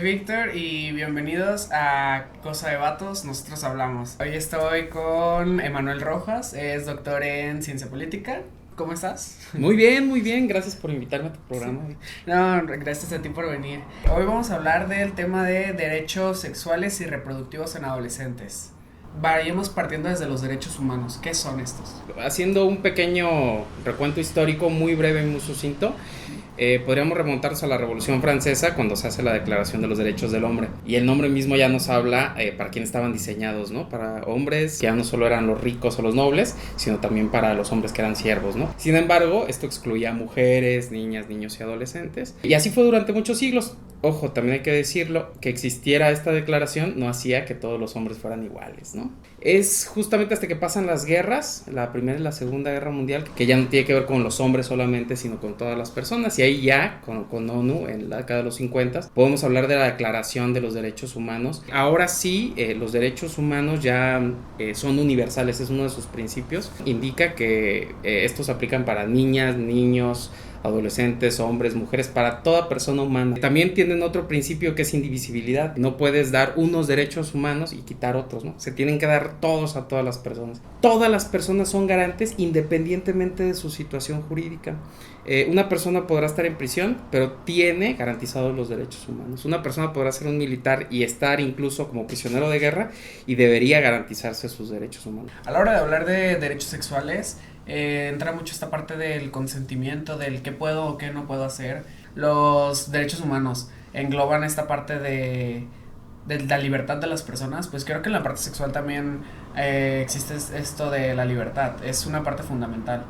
Víctor y bienvenidos a Cosa de Vatos, nosotros hablamos. Hoy estoy con Emanuel Rojas, es doctor en ciencia política. ¿Cómo estás? Muy bien, gracias por invitarme a tu programa. Sí. No, gracias a ti por venir. Hoy vamos a hablar del tema de derechos sexuales y reproductivos en adolescentes. Vayamos partiendo desde los derechos humanos. ¿Qué son estos? Haciendo un pequeño recuento histórico muy breve y muy sucinto, podríamos remontarnos a la Revolución Francesa cuando se hace la Declaración de los Derechos del Hombre. Y el nombre mismo ya nos habla para quién estaban diseñados, ¿no? Para hombres que ya no solo eran los ricos o los nobles, sino también para los hombres que eran siervos, ¿no? Sin embargo, esto excluía a mujeres, niñas, niños y adolescentes. Y así fue durante muchos siglos. Ojo, también hay que decirlo, que existiera esta declaración no hacía que todos los hombres fueran iguales, ¿no? Es justamente hasta que pasan las guerras, la Primera y la Segunda Guerra Mundial, que ya no tiene que ver con los hombres solamente, sino con todas las personas. Y ahí ya, con ONU, en la década de los 50, podemos hablar de la Declaración de los Derechos Humanos. Ahora sí, los derechos humanos ya son universales, es uno de sus principios. Indica que estos aplican para niñas, niños, adolescentes, hombres, mujeres, para toda persona humana. También tienen otro principio que es indivisibilidad. No puedes dar unos derechos humanos y quitar otros, ¿no? Se tienen que dar todos a todas las personas. Todas las personas son garantes independientemente de su situación jurídica. Una persona podrá estar en prisión, pero tiene garantizados los derechos humanos. Una persona podrá ser un militar y estar incluso como prisionero de guerra y debería garantizarse sus derechos humanos. A la hora de hablar de derechos sexuales, entra mucho esta parte del consentimiento, del qué puedo o qué no puedo hacer. Los derechos humanos engloban esta parte de la libertad de las personas. Pues creo que en la parte sexual también existe esto de la libertad, es una parte fundamental.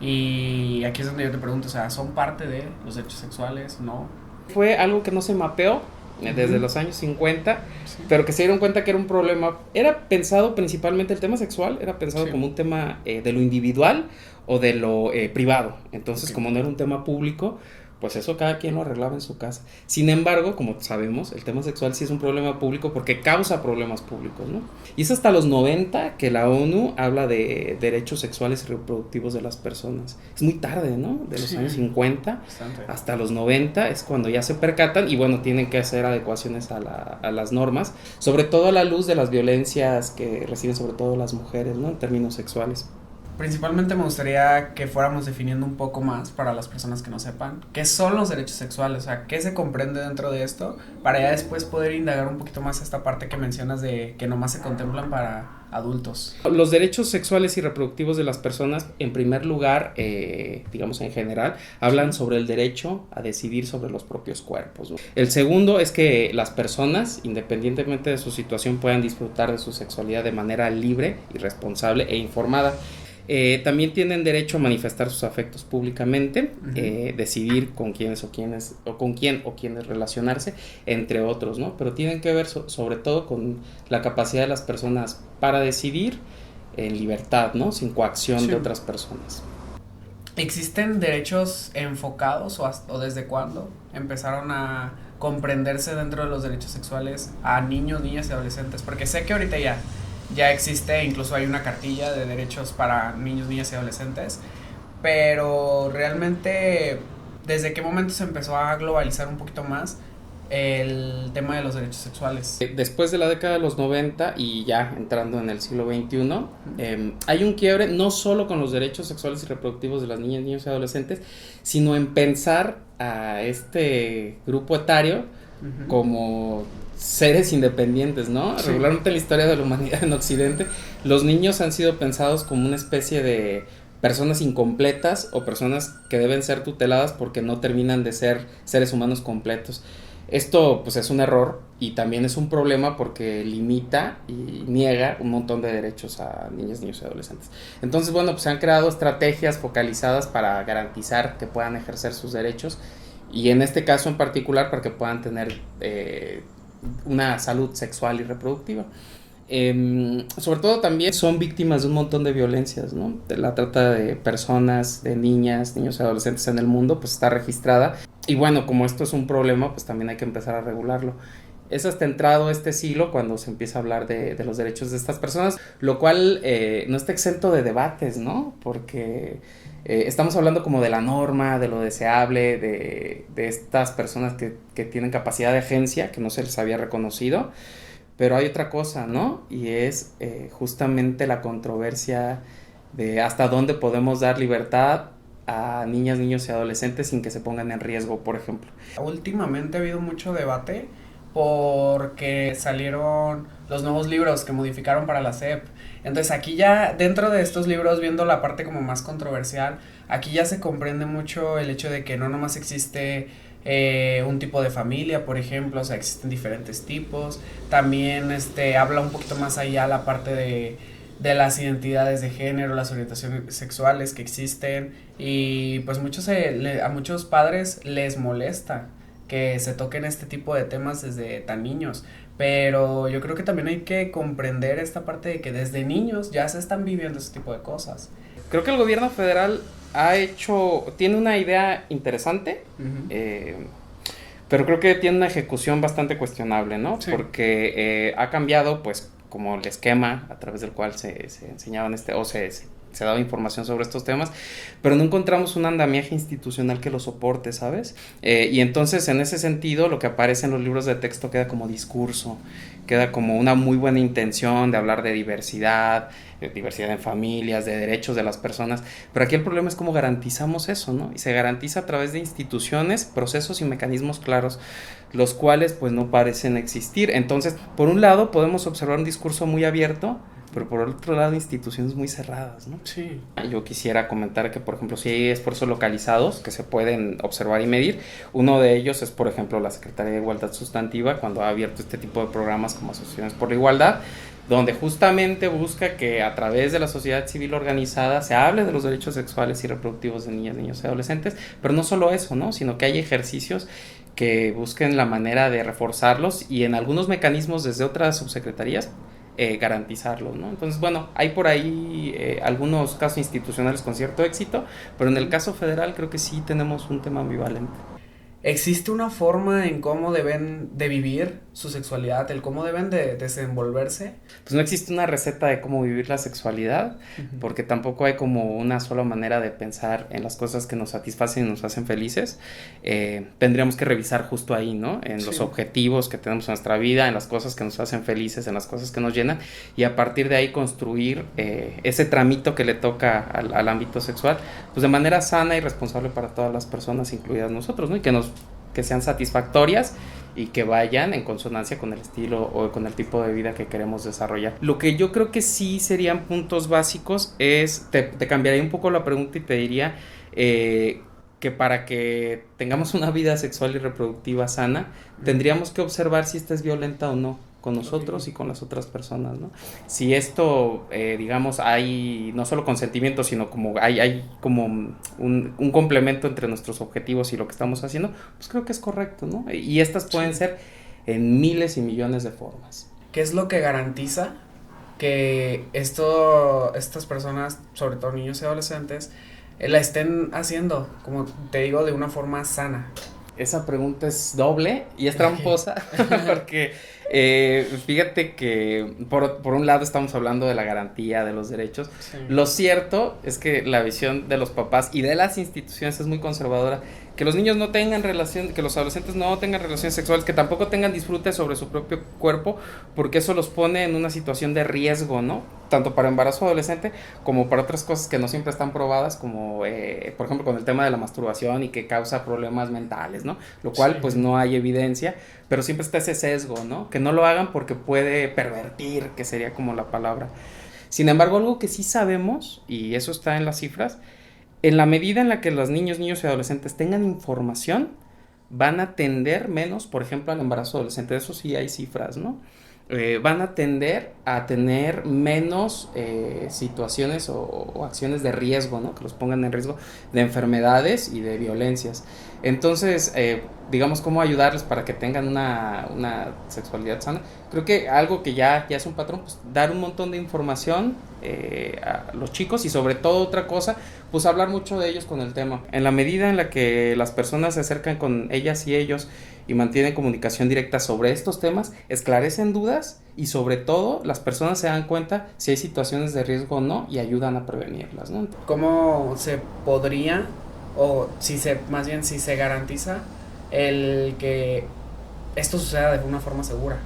Y aquí es donde yo te pregunto, o sea, ¿son parte de los derechos sexuales? ¿No? Fue algo que no se mapeó desde los años 50, sí, pero que se dieron cuenta que era un problema. Era pensado principalmente el tema sexual, era pensado como un tema de lo individual o de lo privado. Entonces, como no era un tema público, pues eso cada quien lo arreglaba en su casa. Sin embargo, como sabemos, el tema sexual sí es un problema público porque causa problemas públicos, ¿no? Y es hasta los 90 que la ONU habla de derechos sexuales y reproductivos de las personas. Es muy tarde, ¿no? De los años 50 bastante. Hasta los 90 es cuando ya se percatan y bueno, tienen que hacer adecuaciones a las normas, sobre todo a la luz de las violencias que reciben sobre todo las mujeres, ¿no? En términos sexuales. Principalmente me gustaría que fuéramos definiendo un poco más para las personas que no sepan qué son los derechos sexuales, o sea, qué se comprende dentro de esto, para ya después poder indagar un poquito más esta parte que mencionas de que nomás se contemplan para adultos. Los derechos sexuales y reproductivos de las personas, en primer lugar, digamos en general, hablan sobre el derecho a decidir sobre los propios cuerpos, ¿no? El segundo es que las personas, independientemente de su situación, puedan disfrutar de su sexualidad de manera libre y responsable e informada. También tienen derecho a manifestar sus afectos públicamente, decidir con quiénes o con quién o quiénes relacionarse, entre otros, ¿no? Pero tienen que ver sobre todo con la capacidad de las personas para decidir en libertad, ¿no? Sin coacción de otras personas. ¿Existen derechos enfocados o desde cuándo empezaron a comprenderse dentro de los derechos sexuales a niños, niñas y adolescentes? Porque sé que ahorita ya existe, incluso hay una cartilla de derechos para niños, niñas y adolescentes, pero realmente, ¿desde qué momento se empezó a globalizar un poquito más el tema de los derechos sexuales? Después de la década de los 90 y ya entrando en el siglo XXI, hay un quiebre no solo con los derechos sexuales y reproductivos de las niñas, niños y adolescentes, sino en pensar a este grupo etario como seres independientes, ¿no? Sí. Regularmente en la historia de la humanidad en Occidente, los niños han sido pensados como una especie de personas incompletas o personas que deben ser tuteladas porque no terminan de ser seres humanos completos. Esto pues es un error y también es un problema porque limita y niega un montón de derechos a niñas, niños y adolescentes. Entonces, bueno, pues se han creado estrategias focalizadas para garantizar que puedan ejercer sus derechos y en este caso en particular para que puedan tener una salud sexual y reproductiva. Sobre todo también son víctimas de un montón de violencias, ¿no? De la trata de personas, de niñas, niños y adolescentes en el mundo, pues está registrada. Y bueno, como esto es un problema, pues también hay que empezar a regularlo. Es hasta entrado este siglo cuando se empieza a hablar de los derechos de estas personas, lo cual no está exento de debates, ¿no? Porque estamos hablando como de la norma, de lo deseable, de estas personas que tienen capacidad de agencia, que no se les había reconocido, pero hay otra cosa, ¿no? Y es justamente la controversia de hasta dónde podemos dar libertad a niñas, niños y adolescentes sin que se pongan en riesgo, por ejemplo. Últimamente ha habido mucho debate porque salieron los nuevos libros que modificaron para la SEP. Entonces aquí ya, dentro de estos libros, viendo la parte como más controversial, aquí ya se comprende mucho el hecho de que no nomás existe un tipo de familia, por ejemplo, o sea, existen diferentes tipos. También habla un poquito más allá la parte de las identidades de género, las orientaciones sexuales que existen, y pues a muchos padres les molesta que se toquen este tipo de temas desde tan niños, pero yo creo que también hay que comprender esta parte de que desde niños ya se están viviendo ese tipo de cosas. Creo que el gobierno federal tiene una idea interesante, pero creo que tiene una ejecución bastante cuestionable, ¿no? Sí. Porque ha cambiado, pues, como el esquema a través del cual se enseñaban se daba información sobre estos temas, pero no encontramos un andamiaje institucional que lo soporte, ¿sabes? Y entonces, en ese sentido, lo que aparece en los libros de texto queda como discurso, queda como una muy buena intención de hablar de diversidad en familias, de derechos de las personas, pero aquí el problema es cómo garantizamos eso, ¿no? Y se garantiza a través de instituciones, procesos y mecanismos claros, los cuales pues no parecen existir. Entonces, por un lado podemos observar un discurso muy abierto, pero por otro lado instituciones muy cerradas, ¿no? Sí. Yo quisiera comentar que, por ejemplo, si hay esfuerzos localizados que se pueden observar y medir, uno de ellos es, por ejemplo, la Secretaría de Igualdad Sustantiva, cuando ha abierto este tipo de programas como Asociaciones por la Igualdad, donde justamente busca que a través de la sociedad civil organizada se hable de los derechos sexuales y reproductivos de niñas, niños y adolescentes, pero no solo eso, ¿no? Sino que hay ejercicios que busquen la manera de reforzarlos y en algunos mecanismos desde otras subsecretarías garantizarlos, ¿no? Entonces, bueno, hay por ahí algunos casos institucionales con cierto éxito, pero en el caso federal creo que sí tenemos un tema ambivalente. ¿Existe una forma en cómo deben de vivir su sexualidad, el cómo deben de desenvolverse? Pues no existe una receta de cómo vivir la sexualidad, porque tampoco hay como una sola manera de pensar en las cosas que nos satisfacen y nos hacen felices. Tendríamos que revisar justo ahí, ¿no? En los objetivos que tenemos en nuestra vida, en las cosas que nos hacen felices, en las cosas que nos llenan, y a partir de ahí construir ese tramito que le toca al ámbito sexual, pues de manera sana y responsable para todas las personas, incluidas nosotros, ¿no? Y que sean satisfactorias y que vayan en consonancia con el estilo o con el tipo de vida que queremos desarrollar. Lo que yo creo que sí serían puntos básicos es, te cambiaría un poco la pregunta y te diría que para que tengamos una vida sexual y reproductiva sana, tendríamos que observar si esta es violenta o no con nosotros y con las otras personas, ¿no? Si esto, digamos, hay no solo consentimiento, sino como hay como un complemento entre nuestros objetivos y lo que estamos haciendo, pues creo que es correcto, ¿no? Y estas pueden ser en miles y millones de formas. ¿Qué es lo que garantiza que estas personas, sobre todo niños y adolescentes, la estén haciendo, como te digo, de una forma sana? Esa pregunta es doble y es tramposa porque fíjate que por un lado estamos hablando de la garantía de los derechos. Sí. Lo cierto es que la visión de los papás y de las instituciones es muy conservadora. Que los niños no tengan que los adolescentes no tengan relaciones sexuales, que tampoco tengan disfrute sobre su propio cuerpo, porque eso los pone en una situación de riesgo, ¿no? Tanto para embarazo adolescente como para otras cosas que no siempre están probadas, como por ejemplo con el tema de la masturbación y que causa problemas mentales, ¿no? Lo cual pues no hay evidencia, pero siempre está ese sesgo, ¿no? Que no lo hagan porque puede pervertir, que sería como la palabra. Sin embargo, algo que sí sabemos, y eso está en las cifras, en la medida en la que los niños y adolescentes tengan información, van a tender menos, por ejemplo, al embarazo adolescente. De eso sí hay cifras, ¿no? Van a tender a tener menos situaciones o acciones de riesgo, ¿no? Que los pongan en riesgo de enfermedades y de violencias. Entonces, digamos, cómo ayudarles para que tengan una sexualidad sana. Creo que algo que ya es un patrón, pues dar un montón de información a los chicos y sobre todo otra cosa, pues hablar mucho de ellos con el tema. En la medida en la que las personas se acercan con ellas y ellos y mantienen comunicación directa sobre estos temas, esclarecen dudas y sobre todo las personas se dan cuenta si hay situaciones de riesgo o no y ayudan a prevenirlas, ¿no? ¿Cómo se podría, o más bien si se garantiza el que esto suceda de una forma segura?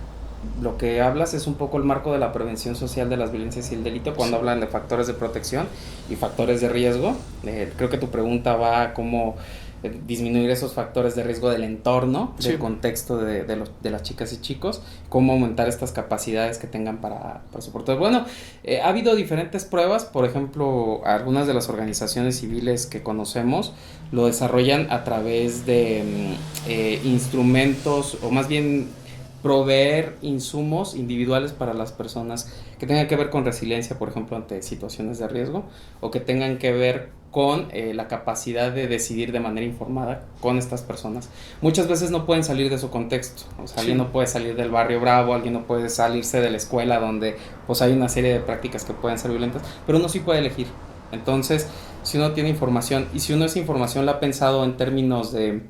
Lo que hablas es un poco el marco de la prevención social de las violencias y el delito cuando hablan de factores de protección y factores de riesgo. Creo que tu pregunta va a cómo disminuir esos factores de riesgo del entorno, del contexto de las chicas y chicos, cómo aumentar estas capacidades que tengan para soportar. Bueno, ha habido diferentes pruebas, por ejemplo, algunas de las organizaciones civiles que conocemos lo desarrollan a través de instrumentos, o más bien proveer insumos individuales para las personas que tengan que ver con resiliencia, por ejemplo, ante situaciones de riesgo, o que tengan que ver con la capacidad de decidir de manera informada con estas personas. Muchas veces no pueden salir de su contexto, o sea, alguien no puede salir del barrio bravo, alguien no puede salirse de la escuela donde pues hay una serie de prácticas que pueden ser violentas, pero uno sí puede elegir. Entonces, si uno tiene información y si uno esa información la ha pensado en términos de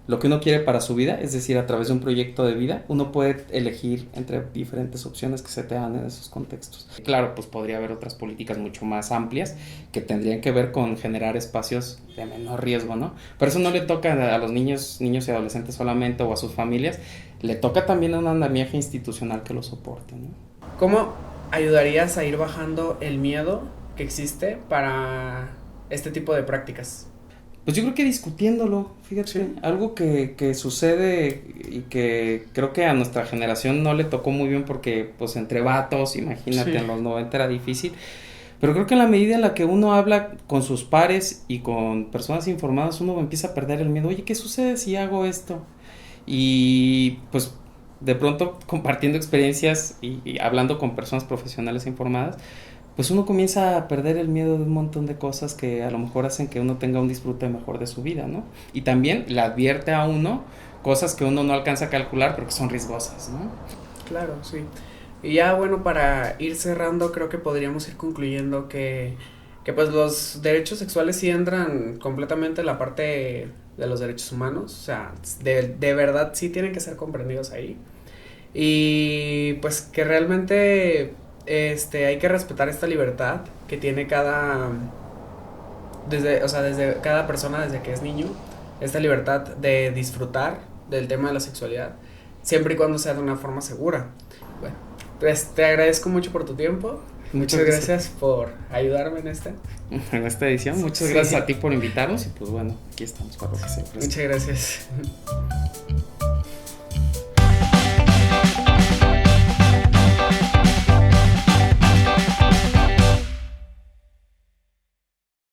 lo que uno quiere para su vida, es decir, a través de un proyecto de vida, uno puede elegir entre diferentes opciones que se te dan en esos contextos. Claro, pues podría haber otras políticas mucho más amplias que tendrían que ver con generar espacios de menor riesgo, ¿no? Pero eso no le toca a los niños y adolescentes solamente o a sus familias, le toca también a un andamiaje institucional que lo soporte, ¿no? ¿Cómo ayudarías a ir bajando el miedo que existe para este tipo de prácticas? Pues yo creo que discutiéndolo, fíjate, algo que sucede y que creo que a nuestra generación no le tocó muy bien porque pues entre vatos, imagínate, en los 90 era difícil, pero creo que en la medida en la que uno habla con sus pares y con personas informadas, uno empieza a perder el miedo. Oye, ¿qué sucede si hago esto? Y pues de pronto compartiendo experiencias y hablando con personas profesionales informadas, pues uno comienza a perder el miedo de un montón de cosas que a lo mejor hacen que uno tenga un disfrute mejor de su vida, ¿no? Y también le advierte a uno cosas que uno no alcanza a calcular pero que son riesgosas, ¿no? Claro, sí. Y ya bueno, para ir cerrando, creo que podríamos ir concluyendo que pues los derechos sexuales sí entran completamente en la parte de los derechos humanos, o sea, de verdad sí tienen que ser comprendidos ahí. Y pues que realmente hay que respetar esta libertad que tiene desde cada persona desde que es niño, esta libertad de disfrutar del tema de la sexualidad, siempre y cuando sea de una forma segura. Bueno, pues te agradezco mucho por tu tiempo. Muchas gracias por ayudarme en esta edición. Muchas gracias a ti por invitarnos y pues bueno, aquí estamos para lo que se ofrezca. Muchas gracias.